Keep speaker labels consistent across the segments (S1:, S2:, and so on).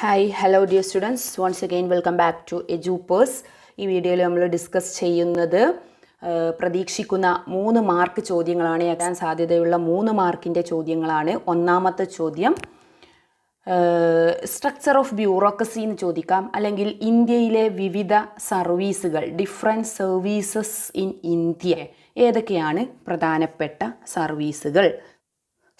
S1: Hi hello dear students, once again welcome back to എജുപേഴ്സ്. ഈ വീഡിയോയിൽ നമ്മൾ ഡിസ്കസ് ചെയ്യുന്നത് പ്രതീക്ഷിക്കുന്ന 3 മാർക്ക് ചോദ്യങ്ങളാണ്. എത്താൻ സാധ്യതയുള്ള 3 മാർക്കിൻ്റെ ചോദ്യങ്ങളാണ്. ഒന്നാമത്തെ ചോദ്യം സ്ട്രക്ചർ ഓഫ് ബ്യൂറോക്രസി എന്ന് ചോദിക്കാം, അല്ലെങ്കിൽ ഇന്ത്യയിലെ വിവിധ സർവീസുകൾ, ഡിഫറെൻറ്റ് സർവീസസ് ഇൻ ഇന്ത്യ. ഏതൊക്കെയാണ് പ്രധാനപ്പെട്ട സർവീസുകൾ?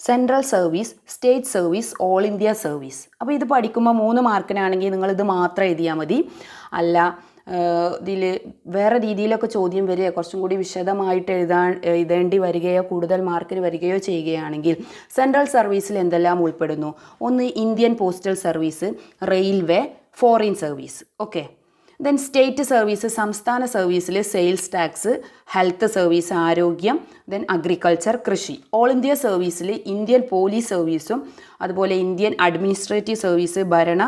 S1: Central service, state service, all India service. അപ്പോൾ ഇത് പഠിക്കുമ്പോൾ 3 മാർക്കിനാണെങ്കിൽ നിങ്ങളിത് മാത്രം എഴുതിയാൽ മതി. അല്ല ഇതിൽ വേറെ രീതിയിലൊക്കെ ചോദ്യം വരികയോ കുറച്ചും കൂടി വിശദമായിട്ട് എഴുതേണ്ടി വരികയോ കൂടുതൽ മാർക്കിന് വരികയോ ചെയ്യുകയാണെങ്കിൽ സെൻട്രൽ സർവീസിൽ എന്തെല്ലാം ഉൾപ്പെടുന്നു? ഒന്ന് Indian postal service, railway, foreign service. Okay. Then state service, സംസ്ഥാന സർവീസിൽ സെയിൽസ് ടാക്സ്, ഹെൽത്ത് സർവീസ്, ആരോഗ്യം, ദെൻ അഗ്രികൾച്ചർ, കൃഷി. ഓൾ ഇന്ത്യ സർവീസിൽ ഇന്ത്യൻ പോലീസ് സർവീസും അതുപോലെ ഇന്ത്യൻ അഡ്മിനിസ്ട്രേറ്റീവ് സർവീസ്, ഭരണ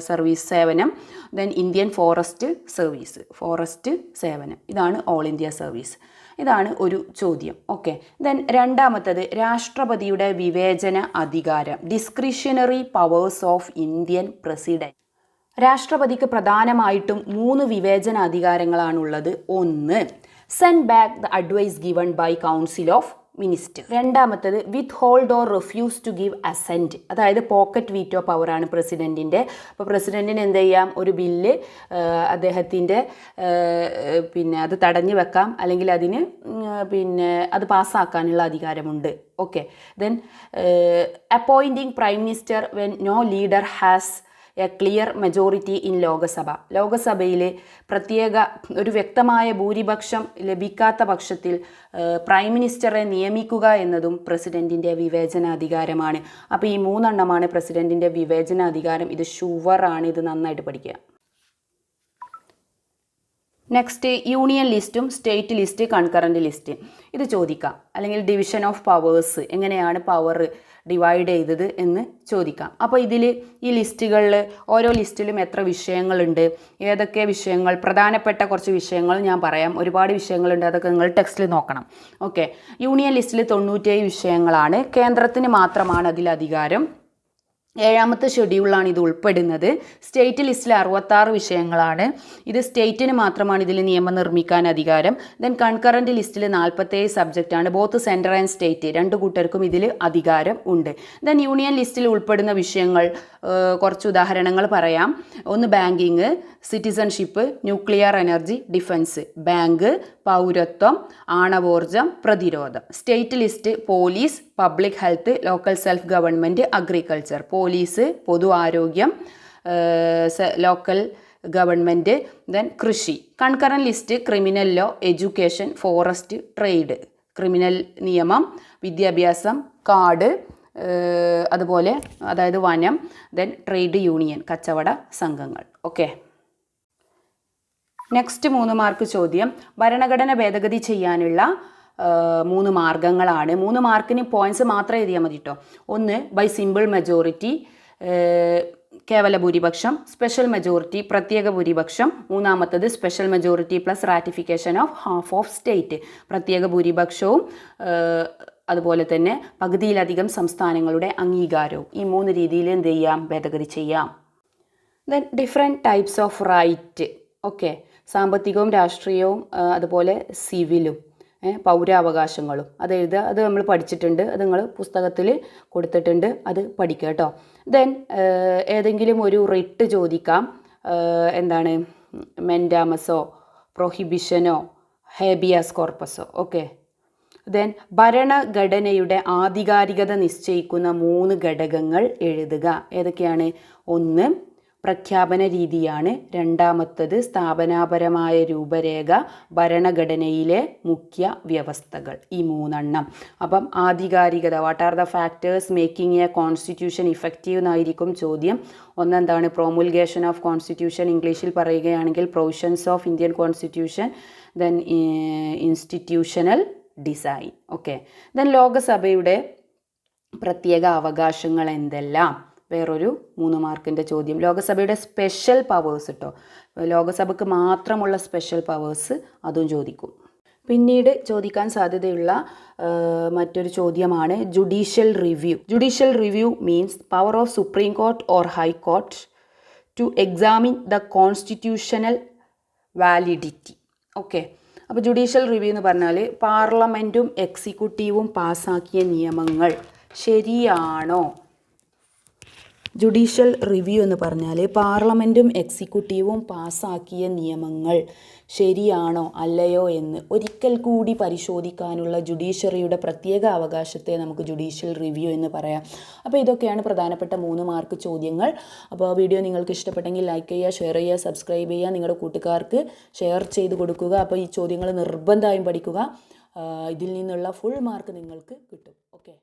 S1: സർവീസ് സേവനം, then Indian forest service, forest സേവനം. ഇതാണ് ഓൾ ഇന്ത്യ സർവീസ്. ഇതാണ് ഒരു ചോദ്യം. ഓക്കെ. ദെൻ രണ്ടാമത്തത് രാഷ്ട്രപതിയുടെ വിവേചന അധികാരം, discretionary powers of Indian president. രാഷ്ട്രപതിക്ക് പ്രധാനമായിട്ടും 3 വിവേചന അധികാരങ്ങളാണുള്ളത്. ഒന്ന്, send back the advice given by council of minister. രണ്ടാമത്തത് withhold or refuse to give assent, അതായത് പോക്കറ്റ് വീറ്റോ പവറാണ് പ്രസിഡൻറ്റിൻ്റെ. അപ്പോൾ പ്രസിഡൻറ്റിന് എന്ത് ചെയ്യാം? ഒരു ബില്ല് അദ്ദേഹത്തിൻ്റെ അത് തടഞ്ഞു വെക്കാം, അല്ലെങ്കിൽ അതിന് അത് പാസ്സാക്കാനുള്ള അധികാരമുണ്ട്. Okay. Then appointing prime minister when no leader has a clear majority in Lok Sabha. ലോകസഭയിൽ ഒരു വ്യക്തമായ ഭൂരിപക്ഷം ലഭിക്കാത്ത പക്ഷത്തിൽ പ്രൈം മിനിസ്റ്ററെ നിയമിക്കുക എന്നതും പ്രസിഡൻറ്റിൻ്റെ വിവേചനാധികാരമാണ്. അപ്പോൾ ഈ 3 എണ്ണമാണ് പ്രസിഡൻറ്റിൻ്റെ വിവേചനാധികാരം. ഇത് ഷുവറാണ്, ഇത് നന്നായിട്ട് പഠിക്കുക. നെക്സ്റ്റ്, യൂണിയൻ ലിസ്റ്റും സ്റ്റേറ്റ് ലിസ്റ്റ്, കൺകറൻറ്റ് ലിസ്റ്റ്. ഇത് ചോദിക്കാം. അല്ലെങ്കിൽ ഡിവിഷൻ ഓഫ് പവേഴ്സ്, എങ്ങനെയാണ് പവർ ഡിവൈഡ് ചെയ്തത് എന്ന് ചോദിക്കാം. അപ്പോൾ ഇതിൽ ഈ ലിസ്റ്റുകളിൽ ഓരോ ലിസ്റ്റിലും എത്ര വിഷയങ്ങളുണ്ട്, ഏതൊക്കെ വിഷയങ്ങൾ, പ്രധാനപ്പെട്ട കുറച്ച് വിഷയങ്ങൾ ഞാൻ പറയാം. ഒരുപാട് വിഷയങ്ങളുണ്ട്, അതൊക്കെ നിങ്ങൾ ടെക്സ്റ്റിൽ നോക്കണം. ഓക്കെ. യൂണിയൻ ലിസ്റ്റിൽ 97 വിഷയങ്ങളാണ്. കേന്ദ്രത്തിന് മാത്രമാണ് അതിൽ അധികാരം. 7ാമത്തെ ഷെഡ്യൂളിലാണ് ഇത് ഉൾപ്പെടുന്നത്. സ്റ്റേറ്റ് ലിസ്റ്റിൽ 66 വിഷയങ്ങളാണ്. ഇത് സ്റ്റേറ്റിന് മാത്രമാണ് ഇതിൽ നിയമം നിർമ്മിക്കാൻ അധികാരം. ദെൻ കൺകറൻറ്റ് ലിസ്റ്റിൽ 47 സബ്ജക്റ്റാണ്. ബോത്ത് സെൻട്രൽ ആൻഡ് സ്റ്റേറ്റ്, 2 കൂട്ടർക്കും ഇതിൽ അധികാരം ഉണ്ട്. ദെൻ യൂണിയൻ ലിസ്റ്റിൽ ഉൾപ്പെടുന്ന വിഷയങ്ങൾ കുറച്ച് ഉദാഹരണങ്ങൾ പറയാം. ഒന്ന് banking, citizenship, nuclear energy, defence. Bank, പൗരത്വം, ആണവോർജം, പ്രതിരോധം. State list police, public health, local self government, agriculture. Police, പൊതു ആരോഗ്യം, ലോക്കൽ ഗവൺമെൻറ്, ദെൻ കൃഷി. Concurrent list criminal law, education, forest, trade. Criminal നിയമം, വിദ്യാഭ്യാസം, കാട്, അതുപോലെ അതായത് വനം, ദെൻ ട്രേഡ് യൂണിയൻ, കച്ചവട സംഘങ്ങൾ. ഓക്കെ. നെക്സ്റ്റ് 3 മാർക്ക് ചോദ്യം ഭരണഘടന ഭേദഗതി ചെയ്യാനുള്ള 3 മാർഗങ്ങളാണ്. 3 മാർക്കിന് പോയിന്റ്സ് മാത്രം എഴുതിയാൽ മതി കേട്ടോ. ഒന്ന്, ബൈ സിമ്പിൾ മെജോറിറ്റി, കേവല ഭൂരിപക്ഷം. സ്പെഷ്യൽ മെജോറിറ്റി, പ്രത്യേക ഭൂരിപക്ഷം. മൂന്നാമത്തത് special majority plus ratification of half of state, പ്രത്യേക ഭൂരിപക്ഷവും അതുപോലെ തന്നെ പകുതിയിലധികം സംസ്ഥാനങ്ങളുടെ അംഗീകാരവും. ഈ 3 രീതിയിൽ എന്ത് ചെയ്യാം? ഭേദഗതി ചെയ്യാം. Then different types of right. Okay. സാമ്പത്തികവും രാഷ്ട്രീയവും അതുപോലെ സിവിലും പൗരാവകാശങ്ങളും അത് എഴുതുക. അത് നമ്മൾ പഠിച്ചിട്ടുണ്ട്, അത് നിങ്ങൾ പുസ്തകത്തിൽ കൊടുത്തിട്ടുണ്ട്, അത് പഠിക്കുക കേട്ടോ. ദെൻ ഏതെങ്കിലും ഒരു റിട്ട് ചോദിക്കാം. എന്താണ്? മെൻഡാമസോ, പ്രൊഹിബിഷനോ, ഹേബിയാസ് കോർപ്പസോ. ഓക്കെ. ദെൻ ഭരണഘടനയുടെ ആധികാരികത നിശ്ചയിക്കുന്ന 3 ഘടകങ്ങൾ എഴുതുക. ഏതൊക്കെയാണ്? ഒന്ന്, പ്രഖ്യാപന രീതിയാണ്. രണ്ടാമത്തത് സ്ഥാപനാപരമായ രൂപരേഖ, ഭരണഘടനയിലെ മുഖ്യ വ്യവസ്ഥകൾ. ഈ 3 എണ്ണം. അപ്പം ആധികാരികത, what are the factors making a constitution effective എന്നായിരിക്കും ചോദ്യം. ഒന്നെന്താണ്? പ്രൊമുൽഗേഷൻ ഓഫ് കോൺസ്റ്റിറ്റ്യൂഷൻ, ഇംഗ്ലീഷിൽ പറയുകയാണെങ്കിൽ provisions of Indian constitution. Then institutional design. Okay. Then ലോകസഭയുടെ പ്രത്യേക അവകാശങ്ങൾ എന്തെല്ലാം? വേറൊരു 3 മാർക്കിൻ്റെ ചോദ്യം. ലോകസഭയുടെ സ്പെഷ്യൽ പവേഴ്സ് കേട്ടോ, ലോകസഭയ്ക്ക് മാത്രമുള്ള സ്പെഷ്യൽ പവേഴ്സ് അതും ചോദിക്കും. പിന്നീട് ചോദിക്കാൻ സാധ്യതയുള്ള മറ്റൊരു ചോദ്യമാണ് judicial review. Judicial review means power of Supreme Court or High Court to examine the constitutional validity. Okay, അപ്പോൾ ജുഡീഷ്യൽ റിവ്യൂ എന്ന് പറഞ്ഞാൽ പാർലമെൻറ്റും എക്സിക്യൂട്ടീവും പാസ്സാക്കിയ നിയമങ്ങൾ ശരിയാണോ. ജുഡീഷ്യൽ റിവ്യൂ എന്ന് പറഞ്ഞാൽ പാർലമെൻറ്റും എക്സിക്യൂട്ടീവും പാസ്സാക്കിയ നിയമങ്ങൾ ശരിയാണോ അല്ലയോ എന്ന് ഒരിക്കൽ കൂടി പരിശോധിക്കാനുള്ള ജുഡീഷ്യറിയുടെ പ്രത്യേക അവകാശത്തെ നമുക്ക് ജുഡീഷ്യൽ റിവ്യൂ എന്ന് പറയാം. അപ്പോൾ ഇതൊക്കെയാണ് പ്രധാനപ്പെട്ട 3 മാർക്ക് ചോദ്യങ്ങൾ. അപ്പോൾ വീഡിയോ നിങ്ങൾക്ക് ഇഷ്ടപ്പെട്ടെങ്കിൽ ലൈക്ക് ചെയ്യുക, ഷെയർ ചെയ്യുക, സബ്സ്ക്രൈബ് ചെയ്യുക, നിങ്ങളുടെ കൂട്ടുകാർക്ക് ഷെയർ ചെയ്ത് കൊടുക്കുക. അപ്പോൾ ഈ ചോദ്യങ്ങൾ നിർബന്ധമായും പഠിക്കുക. ഇതിൽ നിന്നുള്ള ഫുൾ മാർക്ക് നിങ്ങൾക്ക് കിട്ടും. ഓക്കെ.